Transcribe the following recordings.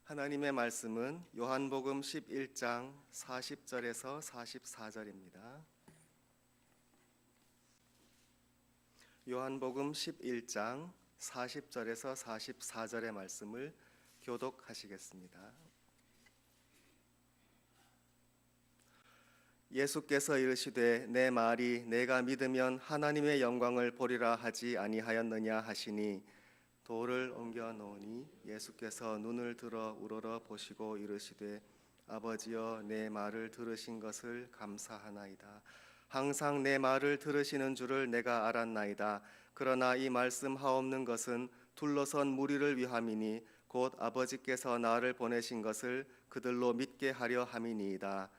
하나님의 말씀은 요한복음 11장 40절에서 44절입니다. 요한복음 11장 40절에서 44절의 말씀을 교독하시겠습니다. 예수께서 이르시되 내 말이 내가 믿으면 하나님의 영광을 보리라 하지 아니하였느냐 하시니 돌을 옮겨 놓으니 예수께서 눈을 들어 우러러 보시고 이르시되 아버지여 내 말을 들으신 것을 감사하나이다. 항상 내 말을 들으시는 줄을 내가 알았나이다. 그러나 이 말씀하옵는 것은 둘러선 무리를 위함이니 곧 아버지께서 나를 보내신 것을 그들로 믿게 하려 함이니이다.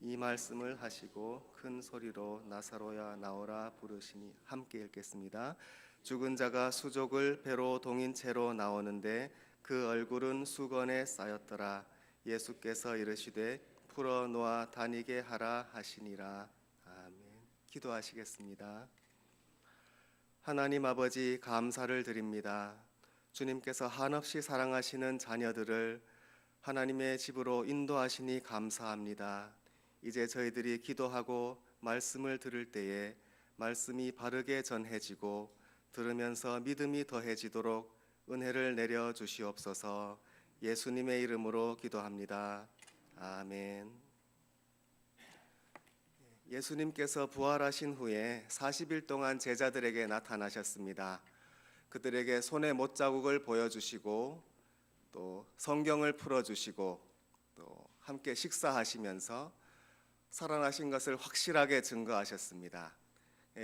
이 말씀을 하시고 큰 소리로 나사로야 나오라 부르시니 함께 읽겠습니다. 죽은 자가 수족을 배로 동인 채로 나오는데 그 얼굴은 수건에 쌓였더라. 예수께서 이르시되 풀어 놓아 다니게 하라 하시니라. 아멘. 기도하시겠습니다. 하나님 아버지 감사를 드립니다. 주님께서 한없이 사랑하시는 자녀들을 하나님의 집으로 인도하시니 감사합니다. 이제 저희들이 기도하고 말씀을 들을 때에 말씀이 바르게 전해지고 들으면서 믿음이 더해지도록 은혜를 내려 주시옵소서. 예수님의 이름으로 기도합니다. 아멘. 예수님께서 부활하신 후에 40일 동안 제자들에게 나타나셨습니다. 그들에게 손의 못자국을 보여주시고 또 성경을 풀어주시고 또 함께 식사하시면서 살아나신 것을 확실하게 증거하셨습니다.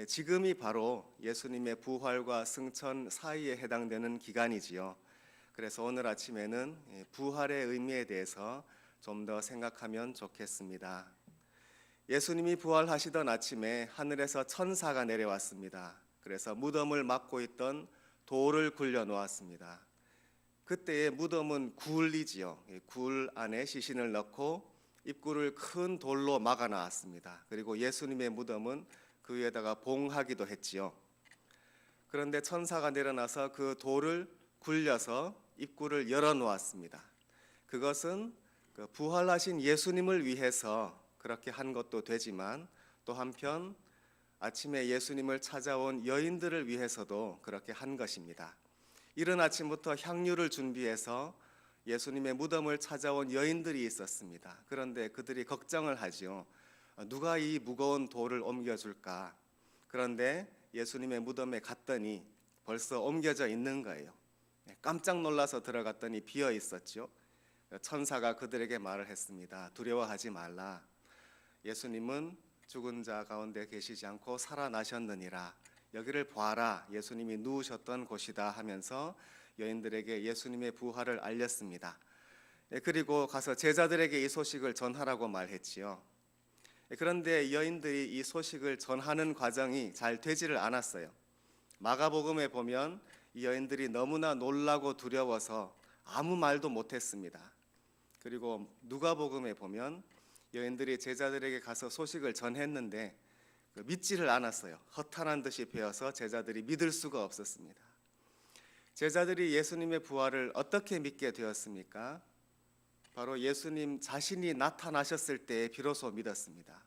지금이 바로 예수님의 부활과 승천 사이에 해당되는 기간이지요. 그래서 오늘 아침에는 부활의 의미에 대해서 좀 더 생각하면 좋겠습니다. 예수님이 부활하시던 아침에 하늘에서 천사가 내려왔습니다. 그래서 무덤을 막고 있던 돌을 굴려 놓았습니다. 그때의 무덤은 굴이지요. 굴 안에 시신을 넣고 입구를 큰 돌로 막아 놨습니다. 그리고 예수님의 무덤은 그 위에다가 봉하기도 했지요. 그런데 천사가 내려나서 그 돌을 굴려서 입구를 열어 놓았습니다. 그것은 부활하신 예수님을 위해서 그렇게 한 것도 되지만 또 한편 아침에 예수님을 찾아온 여인들을 위해서도 그렇게 한 것입니다. 이른 아침부터 향유를 준비해서 예수님의 무덤을 찾아온 여인들이 있었습니다. 그런데 그들이 걱정을 하지요. 누가 이 무거운 돌을 옮겨줄까? 그런데 예수님의 무덤에 갔더니 벌써 옮겨져 있는 거예요. 깜짝 놀라서 들어갔더니 비어 있었죠. 천사가 그들에게 말을 했습니다. 두려워하지 말라. 예수님은 죽은 자 가운데 계시지 않고 살아나셨느니라. 여기를 보아라. 예수님이 누우셨던 곳이다 하면서 여인들에게 예수님의 부활을 알렸습니다. 그리고 가서 제자들에게 이 소식을 전하라고 말했지요. 그런데 여인들이 이 소식을 전하는 과정이 잘 되지를 않았어요. 마가복음에 보면 이 여인들이 너무나 놀라고 두려워서 아무 말도 못했습니다. 그리고 누가복음에 보면 여인들이 제자들에게 가서 소식을 전했는데 믿지를 않았어요. 허탄한 듯이 배어서 제자들이 믿을 수가 없었습니다. 제자들이 예수님의 부활을 어떻게 믿게 되었습니까? 바로 예수님 자신이 나타나셨을 때 비로소 믿었습니다.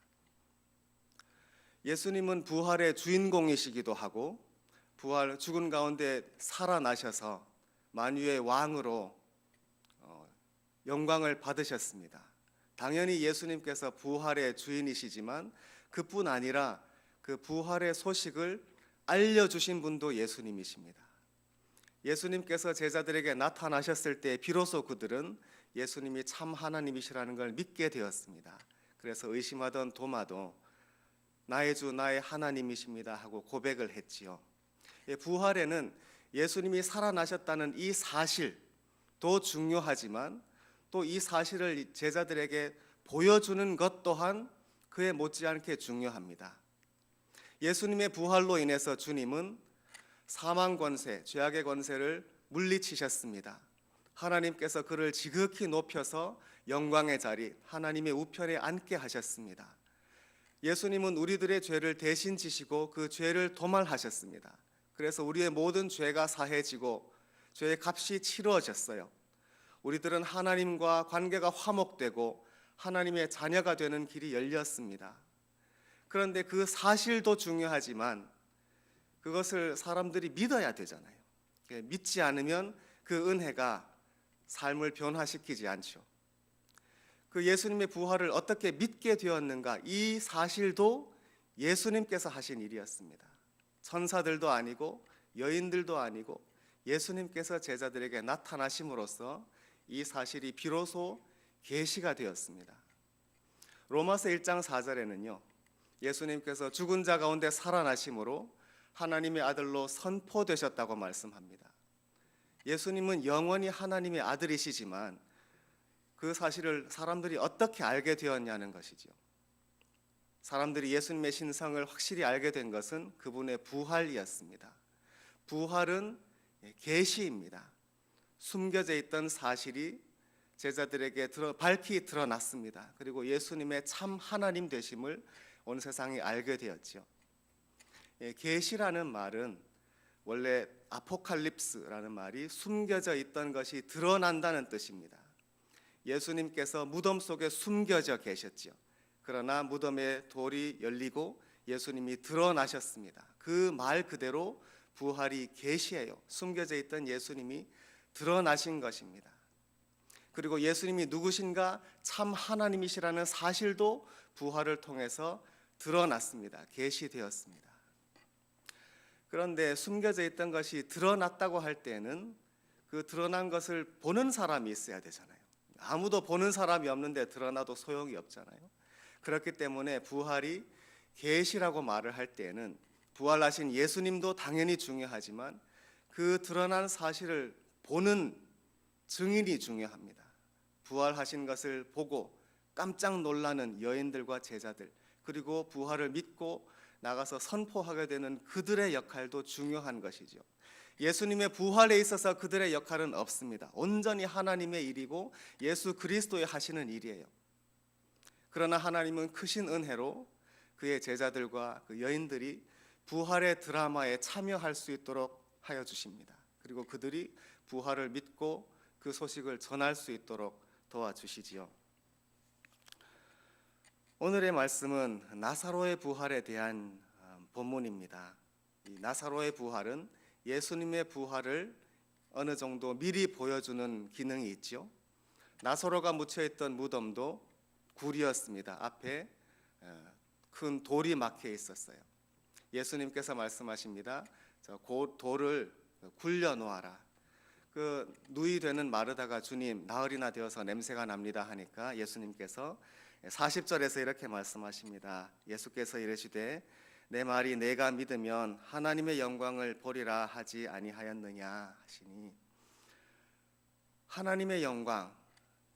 예수님은 부활의 주인공이시기도 하고 죽은 가운데 살아나셔서 만유의 왕으로 영광을 받으셨습니다. 당연히 예수님께서 부활의 주인이시지만 그뿐 아니라 그 부활의 소식을 알려주신 분도 예수님이십니다. 예수님께서 제자들에게 나타나셨을 때 비로소 그들은 예수님이 참 하나님이시라는 걸 믿게 되었습니다. 그래서 의심하던 도마도 나의 주 나의 하나님이십니다 하고 고백을 했지요. 부활에는 예수님이 살아나셨다는 이 사실도 중요하지만 또 이 사실을 제자들에게 보여주는 것 또한 그에 못지않게 중요합니다. 예수님의 부활로 인해서 주님은 사망 권세, 죄악의 권세를 물리치셨습니다. 하나님께서 그를 지극히 높여서 영광의 자리, 하나님의 우편에 앉게 하셨습니다. 예수님은 우리들의 죄를 대신 지시고 그 죄를 도말하셨습니다. 그래서 우리의 모든 죄가 사해지고 죄의 값이 치루어졌어요. 우리들은 하나님과 관계가 화목되고 하나님의 자녀가 되는 길이 열렸습니다. 그런데 그 사실도 중요하지만 그것을 사람들이 믿어야 되잖아요. 믿지 않으면 그 은혜가 삶을 변화시키지 않죠. 그 예수님의 부활을 어떻게 믿게 되었는가? 이 사실도 예수님께서 하신 일이었습니다. 천사들도 아니고 여인들도 아니고 예수님께서 제자들에게 나타나심으로써 이 사실이 비로소 계시가 되었습니다. 로마서 1장 4절에는요. 예수님께서 죽은 자 가운데 살아나심으로 하나님의 아들로 선포되셨다고 말씀합니다. 예수님은 영원히 하나님의 아들이시지만 그 사실을 사람들이 어떻게 알게 되었냐는 것이죠. 사람들이 예수님의 신성을 확실히 알게 된 것은 그분의 부활이었습니다. 부활은 계시입니다. 숨겨져 있던 사실이 제자들에게 밝히 드러났습니다. 그리고 예수님의 참 하나님 되심을 온 세상이 알게 되었죠. 계시라는 말은 원래 아포칼립스라는 말이 숨겨져 있던 것이 드러난다는 뜻입니다. 예수님께서 무덤 속에 숨겨져 계셨죠. 그러나 무덤의 돌이 열리고 예수님이 드러나셨습니다. 그 말 그대로 부활이 계시예요. 숨겨져 있던 예수님이 드러나신 것입니다. 그리고 예수님이 누구신가 참 하나님이시라는 사실도 부활을 통해서 드러났습니다. 계시되었습니다. 그런데 숨겨져 있던 것이 드러났다고 할 때는 그 드러난 것을 보는 사람이 있어야 되잖아요. 아무도 보는 사람이 없는데 드러나도 소용이 없잖아요. 그렇기 때문에 부활이 계시라고 말을 할 때는 부활하신 예수님도 당연히 중요하지만 그 드러난 사실을 보는 증인이 중요합니다. 부활하신 것을 보고 깜짝 놀라는 여인들과 제자들, 그리고 부활을 믿고 나가서 선포하게 되는 그들의 역할도 중요한 것이죠. 예수님의 부활에 있어서 그들의 역할은 없습니다. 온전히 하나님의 일이고 예수 그리스도의 하시는 일이에요. 그러나 하나님은 크신 은혜로 그의 제자들과 그 여인들이 부활의 드라마에 참여할 수 있도록 하여 주십니다. 그리고 그들이 부활을 믿고 그 소식을 전할 수 있도록 도와주시지요. 오늘의 말씀은 나사로의 부활에 대한 본문입니다. 이 나사로의 부활은 예수님의 부활을 어느 정도 미리 보여주는 기능이 있죠. 나사로가 묻혀있던 무덤도 굴이었습니다. 앞에 큰 돌이 막혀 있었어요. 예수님께서 말씀하십니다. 그 돌을 굴려 놓아라. 그 누이 되는 마르다가 주님 나흘이나 되어서 냄새가 납니다 하니까 예수님께서 40절에서 이렇게 말씀하십니다. 예수께서 이르시되 내 말이 내가 믿으면 하나님의 영광을 보리라 하지 아니하였느냐 하시니, 하나님의 영광,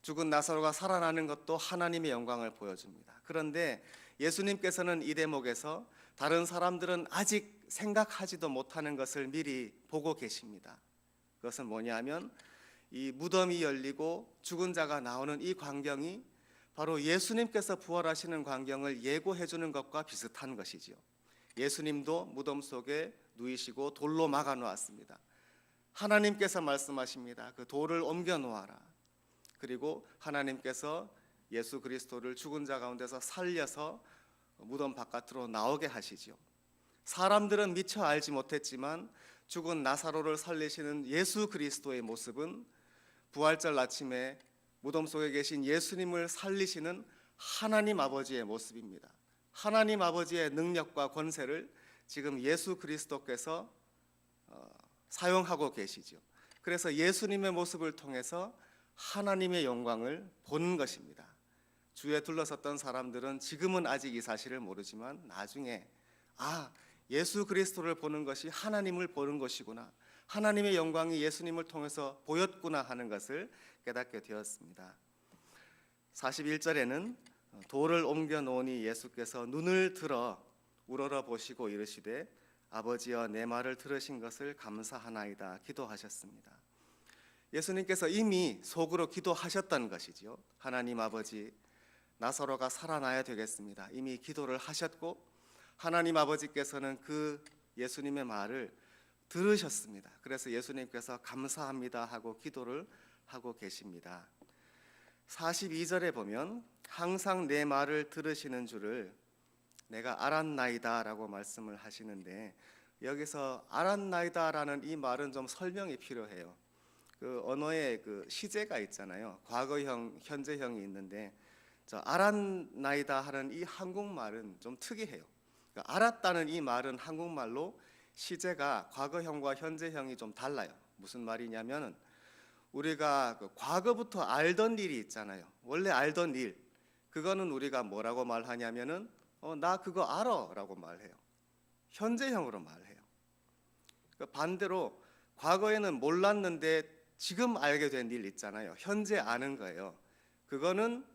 죽은 나사로가 살아나는 것도 하나님의 영광을 보여줍니다. 그런데 예수님께서는 이 대목에서 다른 사람들은 아직 생각하지도 못하는 것을 미리 보고 계십니다. 그것은 뭐냐면 이 무덤이 열리고 죽은 자가 나오는 이 광경이 바로 예수님께서 부활하시는 광경을 예고해 주는 것과 비슷한 것이지요. 예수님도 무덤 속에 누이시고 돌로 막아 놓았습니다. 하나님께서 말씀하십니다. 그 돌을 옮겨 놓아라. 그리고 하나님께서 예수 그리스도를 죽은 자 가운데서 살려서 무덤 바깥으로 나오게 하시지요. 사람들은 미처 알지 못했지만 죽은 나사로를 살리시는 예수 그리스도의 모습은 부활절 아침에 무덤 속에 계신 예수님을 살리시는 하나님 아버지의 모습입니다. 하나님 아버지의 능력과 권세를 지금 예수 그리스도께서 사용하고 계시죠. 그래서 예수님의 모습을 통해서 하나님의 영광을 보는 것입니다. 주위에 둘러섰던 사람들은 지금은 아직 이 사실을 모르지만 나중에 예수 그리스도를 보는 것이 하나님을 보는 것이구나, 하나님의 영광이 예수님을 통해서 보였구나 하는 것을 깨닫게 되었습니다. 41절에는 돌을 옮겨 놓으니 예수께서 눈을 들어 우러러 보시고 이르시되 아버지여 내 말을 들으신 것을 감사하나이다 기도하셨습니다. 예수님께서 이미 속으로 기도하셨던 것이죠. 하나님 아버지, 나사로가 살아나야 되겠습니다. 이미 기도를 하셨고 하나님 아버지께서는 그 예수님의 말을 들으셨습니다. 그래서 예수님께서 감사합니다 하고 기도를 하고 계십니다. 42절에 보면 항상 내 말을 들으시는 줄을 내가 알았나이다 라고 말씀을 하시는데, 여기서 알았나이다라는 이 말은 좀 설명이 필요해요. 그 언어에 그 시제가 있잖아요. 과거형, 현재형이 있는데 저 알았나이다 하는 이 한국말은 좀 특이해요. 그러니까 알았다는 이 말은 한국말로 시제가 과거형과 현재형이 좀 달라요. 무슨 말이냐면은 우리가 그 과거부터 알던 일이 있잖아요. 원래 알던 일, 그거는 우리가 뭐라고 말하냐면은 나 그거 알아라고 말해요. 현재형으로 말해요. 그러니까 반대로 과거에는 몰랐는데 지금 알게 된 일 있잖아요. 현재 아는 거예요. 그거는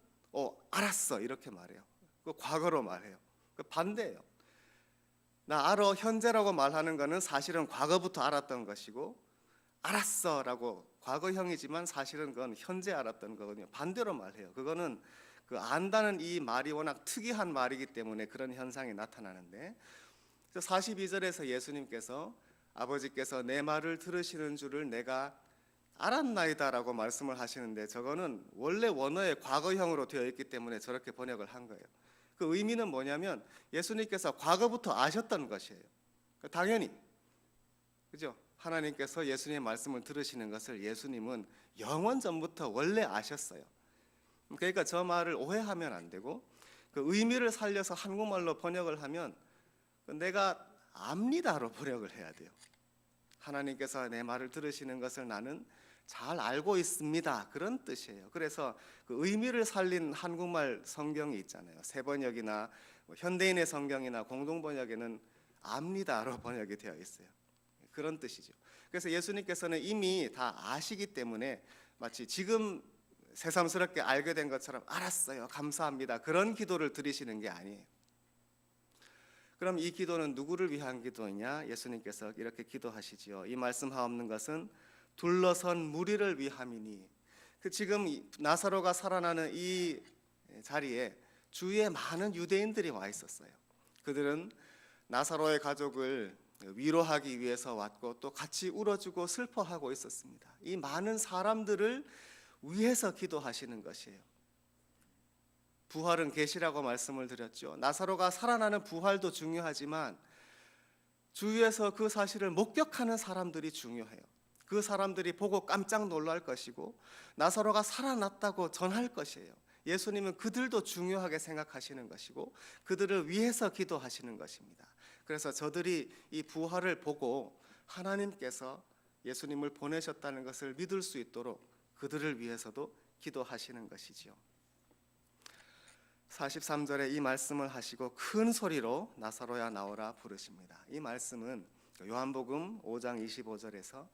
알았어 이렇게 말해요. 그 과거로 말해요. 그 반대예요. 나 알아 현재라고 말하는 거는 사실은 과거부터 알았던 것이고, 알았어라고 과거형이지만 사실은 그건 현재 알았던 거거든요. 반대로 말해요. 그거는 그 안다는 이 말이 워낙 특이한 말이기 때문에 그런 현상이 나타나는데, 42절에서 예수님께서 아버지께서 내 말을 들으시는 줄을 내가 알았나이다라고 말씀을 하시는데, 저거는 원래 원어의 과거형으로 되어 있기 때문에 저렇게 번역을 한 거예요. 그 의미는 뭐냐면 예수님께서 과거부터 아셨던 것이에요. 당연히 그죠? 하나님께서 예수님의 말씀을 들으시는 것을 예수님은 영원 전부터 원래 아셨어요. 그러니까 저 말을 오해하면 안 되고, 그 의미를 살려서 한국말로 번역을 하면 내가 압니다로 번역을 해야 돼요. 하나님께서 내 말을 들으시는 것을 나는 잘 알고 있습니다, 그런 뜻이에요. 그래서 그 의미를 살린 한국말 성경이 있잖아요. 새번역이나 현대인의 성경이나 공동번역에는 압니다로 번역이 되어 있어요. 그런 뜻이죠. 그래서 예수님께서는 이미 다 아시기 때문에 마치 지금 새삼스럽게 알게 된 것처럼 알았어요, 감사합니다, 그런 기도를 드리시는 게 아니에요. 그럼 이 기도는 누구를 위한 기도이냐? 예수님께서 이렇게 기도하시지요. 이 말씀하옵는 것은 둘러선 무리를 위함이니. 지금 나사로가 살아나는 이 자리에 주위에 많은 유대인들이 와 있었어요. 그들은 나사로의 가족을 위로하기 위해서 왔고 또 같이 울어주고 슬퍼하고 있었습니다. 이 많은 사람들을 위해서 기도하시는 것이에요. 부활은 계시라고 말씀을 드렸죠. 나사로가 살아나는 부활도 중요하지만 주위에서 그 사실을 목격하는 사람들이 중요해요. 그 사람들이 보고 깜짝 놀랄 것이고 나사로가 살아났다고 전할 것이에요. 예수님은 그들도 중요하게 생각하시는 것이고 그들을 위해서 기도하시는 것입니다. 그래서 저들이 이 부활을 보고 하나님께서 예수님을 보내셨다는 것을 믿을 수 있도록 그들을 위해서도 기도하시는 것이지요. 43절에 이 말씀을 하시고 큰 소리로 나사로야 나오라 부르십니다. 이 말씀은 요한복음 5장 25절에서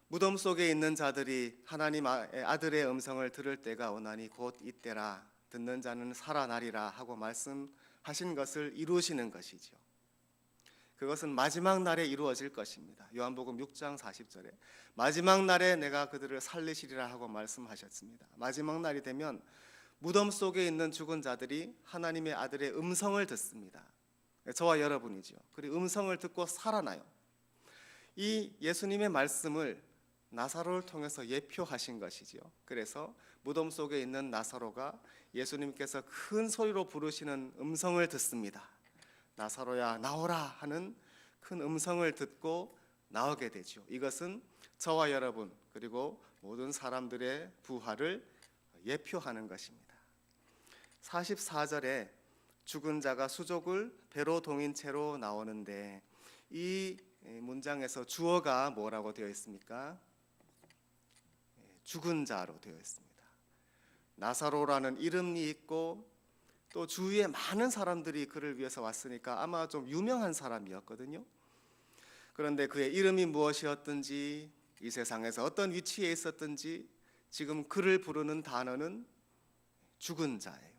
무덤 속에 있는 자들이 하나님 아들의 음성을 들을 때가 오나니 곧 이때라, 듣는 자는 살아나리라 하고 말씀하신 것을 이루시는 것이죠. 그것은 마지막 날에 이루어질 것입니다. 요한복음 6장 40절에 마지막 날에 내가 그들을 살리시리라 하고 말씀하셨습니다. 마지막 날이 되면 무덤 속에 있는 죽은 자들이 하나님의 아들의 음성을 듣습니다. 저와 여러분이죠. 그리고 음성을 듣고 살아나요. 이 예수님의 말씀을 나사로를 통해서 예표하신 것이지요. 그래서 무덤 속에 있는 나사로가 예수님께서 큰 소리로 부르시는 음성을 듣습니다. 나사로야 나오라 하는 큰 음성을 듣고 나오게 되죠. 이것은 저와 여러분 그리고 모든 사람들의 부활을 예표하는 것입니다. 44절에 죽은 자가 수족을 배로 동인 채로 나오는데 이 문장에서 주어가 뭐라고 되어 있습니까? 죽은 자로 되어 있습니다. 나사로라는 이름이 있고 또 주위에 많은 사람들이 그를 위해서 왔으니까 아마 좀 유명한 사람이었거든요. 그런데 그의 이름이 무엇이었든지 이 세상에서 어떤 위치에 있었든지 지금 그를 부르는 단어는 죽은 자예요.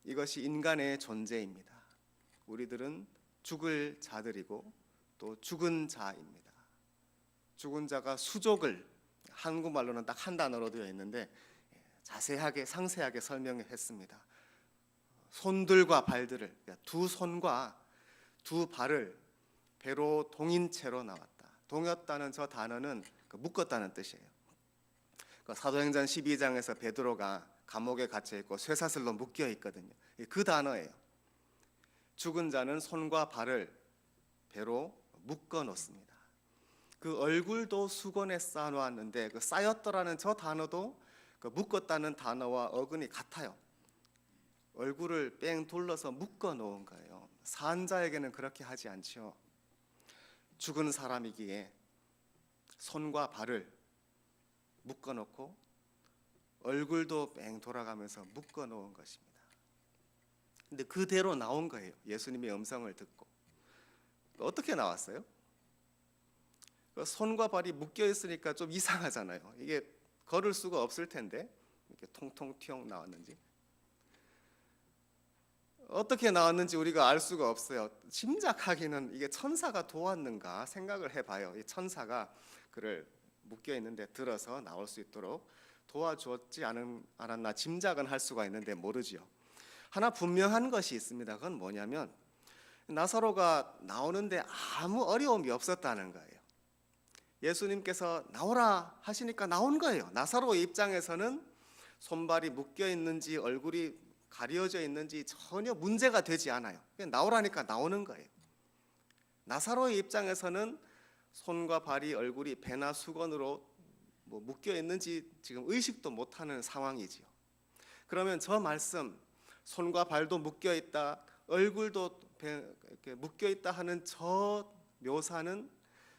이것이 인간의 존재입니다. 우리들은 죽을 자들이고 또 죽은 자입니다. 죽은 자가 수족을, 한국말로는 딱 한 단어로 되어 있는데 자세하게 상세하게 설명했습니다. 손들과 발들을, 그러니까 두 손과 두 발을 배로 동인 채로 나왔다. 동였다는 저 단어는 묶었다는 뜻이에요. 사도행전 12장에서 베드로가 감옥에 갇혀 있고 쇠사슬로 묶여 있거든요. 그 단어예요. 죽은 자는 손과 발을 배로 묶어 놓습니다. 그 얼굴도 수건에 쌓아 놓았는데 그 쌓였더라는 저 단어도 그 묶었다는 단어와 어근이 같아요. 얼굴을 뺑 둘러서 묶어 놓은 거예요. 산 자에게는 그렇게 하지 않죠. 죽은 사람이기에 손과 발을 묶어 놓고 얼굴도 뺑 돌아가면서 묶어 놓은 것입니다. 근데 그대로 나온 거예요. 예수님의 음성을 듣고. 어떻게 나왔어요? 손과 발이 묶여 있으니까 좀 이상하잖아요. 이게 걸을 수가 없을 텐데 이렇게 통통 튀어 나왔는지, 어떻게 나왔는지 우리가 알 수가 없어요. 짐작하기는 이게 천사가 도왔는가 생각을 해봐요. 이 천사가 그를 묶여 있는데 들어서 나올 수 있도록 도와주었지 않았나 짐작은 할 수가 있는데 모르지요. 하나 분명한 것이 있습니다. 그건 뭐냐면 나사로가 나오는데 아무 어려움이 없었다는 거예요. 예수님께서 나오라 하시니까 나온 거예요. 나사로의 입장에서는 손발이 묶여 있는지 얼굴이 가려져 있는지 전혀 문제가 되지 않아요. 그냥 나오라니까 나오는 거예요. 나사로의 입장에서는 손과 발이 얼굴이 배나 수건으로 묶여 있는지 지금 의식도 못하는 상황이지요. 그러면 저 말씀, 손과 발도 묶여 있다, 얼굴도 이렇게 묶여 있다 하는 저 묘사는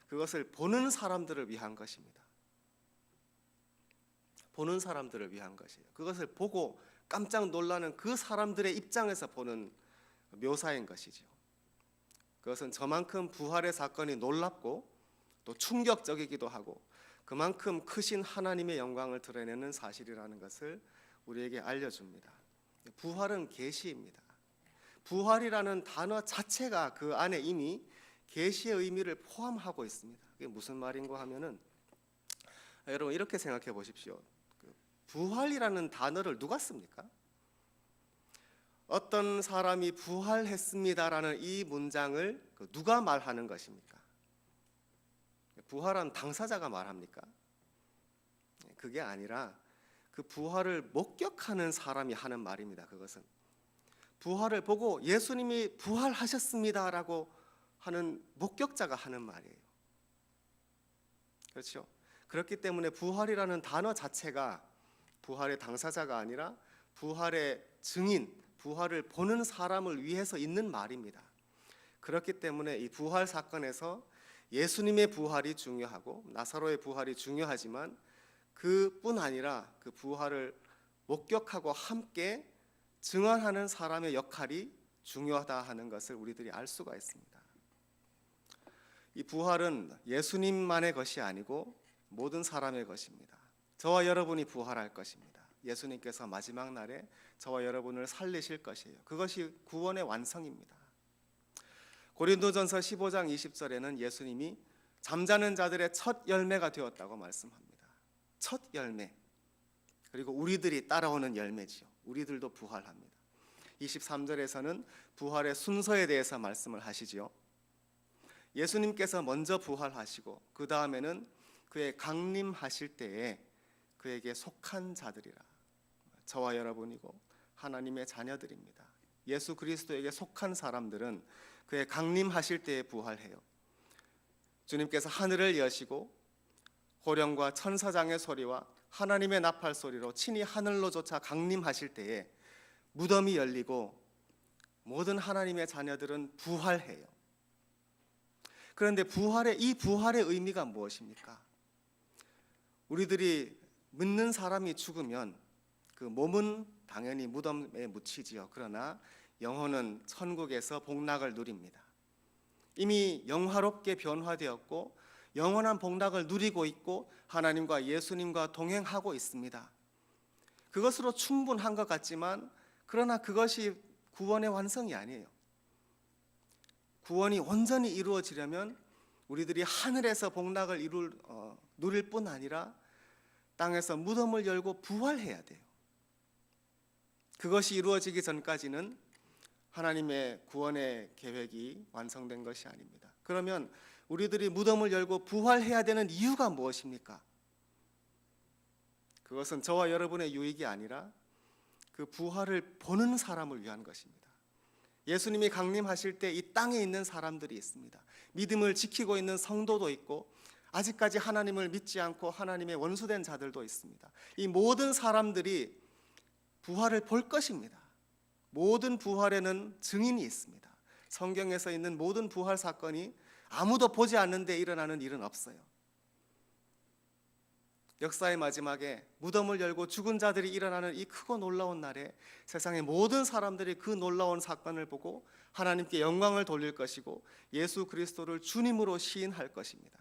그것을 보는 사람들을 위한 것입니다. 보는 사람들을 위한 것이에요. 그것을 보고 깜짝 놀라는 그 사람들의 입장에서 보는 묘사인 것이죠. 그것은 저만큼 부활의 사건이 놀랍고 또 충격적이기도 하고 그만큼 크신 하나님의 영광을 드러내는 사실이라는 것을 우리에게 알려줍니다. 부활은 계시입니다. 부활이라는 단어 자체가 그 안에 이미 계시의 의미를 포함하고 있습니다. 그게 무슨 말인가 하면은 여러분 이렇게 생각해 보십시오. 부활이라는 단어를 누가 씁니까? 어떤 사람이 부활했습니다라는 이 문장을 누가 말하는 것입니까? 부활한 당사자가 말합니까? 그게 아니라 그 부활을 목격하는 사람이 하는 말입니다. 그것은 부활을 보고 예수님이 부활하셨습니다라고 하는 목격자가 하는 말이에요. 그렇죠? 그렇기 때문에 부활이라는 단어 자체가 부활의 당사자가 아니라 부활의 증인, 부활을 보는 사람을 위해서 있는 말입니다. 그렇기 때문에 이 부활 사건에서 예수님의 부활이 중요하고 나사로의 부활이 중요하지만 그뿐 아니라 그 부활을 목격하고 함께 증언하는 사람의 역할이 중요하다 하는 것을 우리들이 알 수가 있습니다. 이 부활은 예수님만의 것이 아니고 모든 사람의 것입니다. 저와 여러분이 부활할 것입니다. 예수님께서 마지막 날에 저와 여러분을 살리실 것이에요. 그것이 구원의 완성입니다. 고린도전서 15장 20절에는 예수님이 잠자는 자들의 첫 열매가 되었다고 말씀합니다. 첫 열매. 그리고 우리들이 따라오는 열매지요. 우리들도 부활합니다. 23절에서는 부활의 순서에 대해서 말씀을 하시지요. 예수님께서 먼저 부활하시고 그 다음에는 그의 강림하실 때에 그에게 속한 자들이라 저와 여러분이고 하나님의 자녀들입니다. 예수 그리스도에게 속한 사람들은 그의 강림하실 때에 부활해요. 주님께서 하늘을 여시고 호령과 천사장의 소리와 하나님의 나팔 소리로 친히 하늘로조차 강림하실 때에 무덤이 열리고 모든 하나님의 자녀들은 부활해요. 그런데 이 부활의 의미가 무엇입니까? 우리들이 믿는 사람이 죽으면 그 몸은 당연히 무덤에 묻히지요. 그러나 영혼은 천국에서 복락을 누립니다. 이미 영화롭게 변화되었고 영원한 복락을 누리고 있고 하나님과 예수님과 동행하고 있습니다. 그것으로 충분한 것 같지만 그러나 그것이 구원의 완성이 아니에요. 구원이 온전히 이루어지려면 우리들이 하늘에서 복락을 누릴 뿐 아니라 땅에서 무덤을 열고 부활해야 돼요. 그것이 이루어지기 전까지는 하나님의 구원의 계획이 완성된 것이 아닙니다. 그러면 우리들이 무덤을 열고 부활해야 되는 이유가 무엇입니까? 그것은 저와 여러분의 유익이 아니라 그 부활을 보는 사람을 위한 것입니다. 예수님이 강림하실 때 이 땅에 있는 사람들이 있습니다. 믿음을 지키고 있는 성도도 있고 아직까지 하나님을 믿지 않고 하나님의 원수된 자들도 있습니다. 이 모든 사람들이 부활을 볼 것입니다. 모든 부활에는 증인이 있습니다. 성경에서 있는 모든 부활 사건이 아무도 보지 않는데 일어나는 일은 없어요. 역사의 마지막에 무덤을 열고 죽은 자들이 일어나는 이 크고 놀라운 날에 세상의 모든 사람들이 그 놀라운 사건을 보고 하나님께 영광을 돌릴 것이고 예수 그리스도를 주님으로 시인할 것입니다.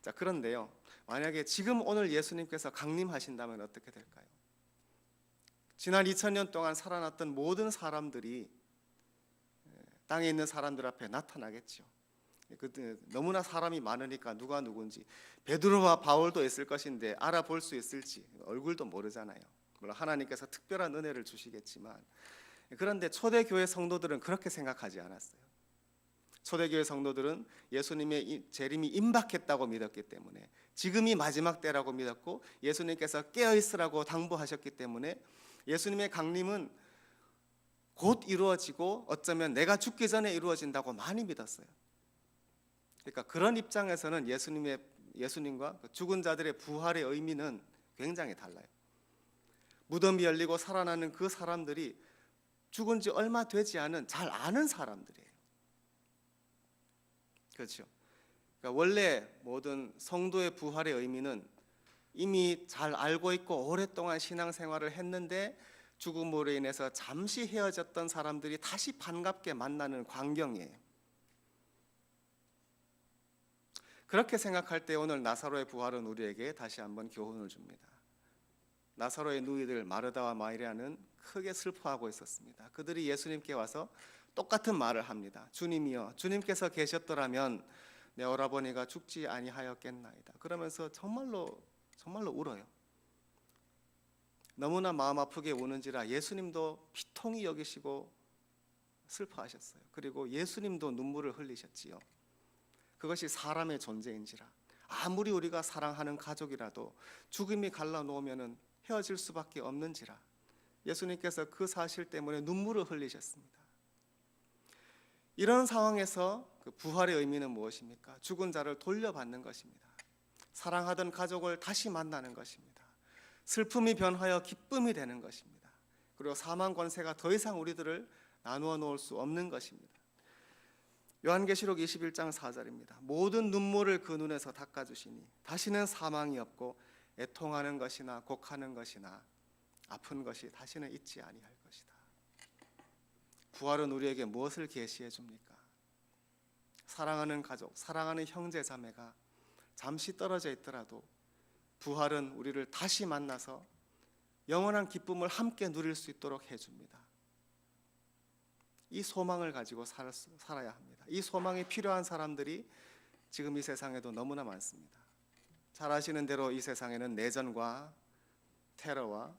자, 그런데요, 만약에 지금 오늘 예수님께서 강림하신다면 어떻게 될까요? 지난 2000년 동안 살아났던 모든 사람들이 땅에 있는 사람들 앞에 나타나겠죠. 너무나 사람이 많으니까 누가 누군지, 베드로와 바울도 있을 것인데 알아볼 수 있을지 얼굴도 모르잖아요. 물론 하나님께서 특별한 은혜를 주시겠지만, 그런데 초대교회 성도들은 그렇게 생각하지 않았어요. 초대교회 성도들은 예수님의 재림이 임박했다고 믿었기 때문에, 지금이 마지막 때라고 믿었고 예수님께서 깨어있으라고 당부하셨기 때문에 예수님의 강림은 곧 이루어지고 어쩌면 내가 죽기 전에 이루어진다고 많이 믿었어요. 그러니까 그런 입장에서는 예수님과 죽은 자들의 부활의 의미는 굉장히 달라요. 무덤이 열리고 살아나는 그 사람들이 죽은 지 얼마 되지 않은 잘 아는 사람들이에요. 그렇죠. 그러니까 원래 모든 성도의 부활의 의미는 이미 잘 알고 있고 오랫동안 신앙생활을 했는데 죽음으로 인해서 잠시 헤어졌던 사람들이 다시 반갑게 만나는 광경이에요. 그렇게 생각할 때 오늘 나사로의 부활은 우리에게 다시 한번 교훈을 줍니다. 나사로의 누이들 마르다와 마리아는 크게 슬퍼하고 있었습니다. 그들이 예수님께 와서 똑같은 말을 합니다. 주님이여, 주님께서 계셨더라면 내 오라버니가 죽지 아니하였겠나이다. 그러면서 정말로 울어요. 너무나 마음 아프게 우는지라 예수님도 비통히 여기시고 슬퍼하셨어요. 그리고 예수님도 눈물을 흘리셨지요. 그것이 사람의 존재인지라, 아무리 우리가 사랑하는 가족이라도 죽음이 갈라놓으면 헤어질 수밖에 없는지라 예수님께서 그 사실 때문에 눈물을 흘리셨습니다. 이런 상황에서 그 부활의 의미는 무엇입니까? 죽은 자를 돌려받는 것입니다. 사랑하던 가족을 다시 만나는 것입니다. 슬픔이 변하여 기쁨이 되는 것입니다. 그리고 사망 권세가 더 이상 우리들을 나누어 놓을 수 없는 것입니다. 요한계시록 21장 4절입니다. 모든 눈물을 그 눈에서 닦아주시니 다시는 사망이 없고 애통하는 것이나 곡하는 것이나 아픈 것이 다시는 있지 아니할 것이다. 부활은 우리에게 무엇을 계시해 줍니까? 사랑하는 가족, 사랑하는 형제 자매가 잠시 떨어져 있더라도 부활은 우리를 다시 만나서 영원한 기쁨을 함께 누릴 수 있도록 해줍니다. 이 소망을 가지고 살아야 합니다. 이 소망이 필요한 사람들이 지금 이 세상에도 너무나 많습니다. 잘 아시는 대로 이 세상에는 내전과 테러와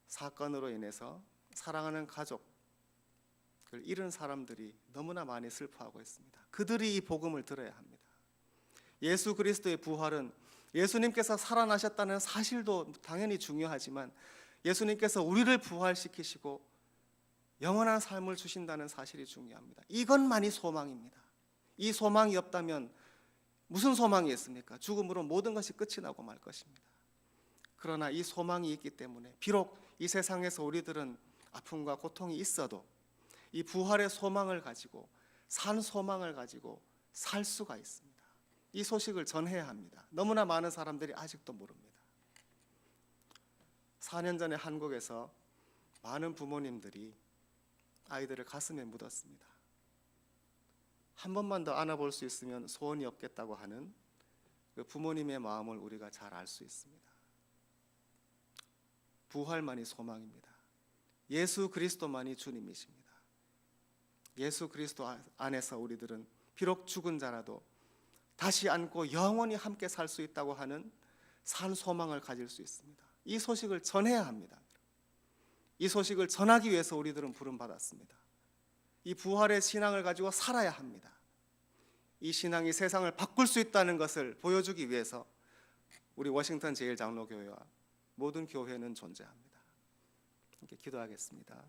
사건으로 인해서 사랑하는 가족을 잃은 사람들이 너무나 많이 슬퍼하고 있습니다. 그들이 이 복음을 들어야 합니다. 예수 그리스도의 부활은 예수님께서 살아나셨다는 사실도 당연히 중요하지만 예수님께서 우리를 부활시키시고 영원한 삶을 주신다는 사실이 중요합니다. 이것만이 소망입니다. 이 소망이 없다면 무슨 소망이 있습니까? 죽음으로 모든 것이 끝이 나고 말 것입니다. 그러나 이 소망이 있기 때문에 비록 이 세상에서 우리들은 아픔과 고통이 있어도 이 부활의 소망을 가지고 산 소망을 가지고 살 수가 있습니다. 이 소식을 전해야 합니다. 너무나 많은 사람들이 아직도 모릅니다. 4년 전에 한국에서 많은 부모님들이 아이들을 가슴에 묻었습니다. 한 번만 더 안아볼 수 있으면 소원이 없겠다고 하는 그 부모님의 마음을 우리가 잘 알 수 있습니다. 부활만이 소망입니다. 예수 그리스도만이 주님이십니다. 예수 그리스도 안에서 우리들은 비록 죽은 자라도 다시 안고 영원히 함께 살 수 있다고 하는 산 소망을 가질 수 있습니다. 이 소식을 전해야 합니다. 이 소식을 전하기 위해서 우리들은 부름받았습니다. 이 부활의 신앙을 가지고 살아야 합니다. 이 신앙이 세상을 바꿀 수 있다는 것을 보여주기 위해서 우리 워싱턴 제일장로교회와 모든 교회는 존재합니다. 함께 기도하겠습니다.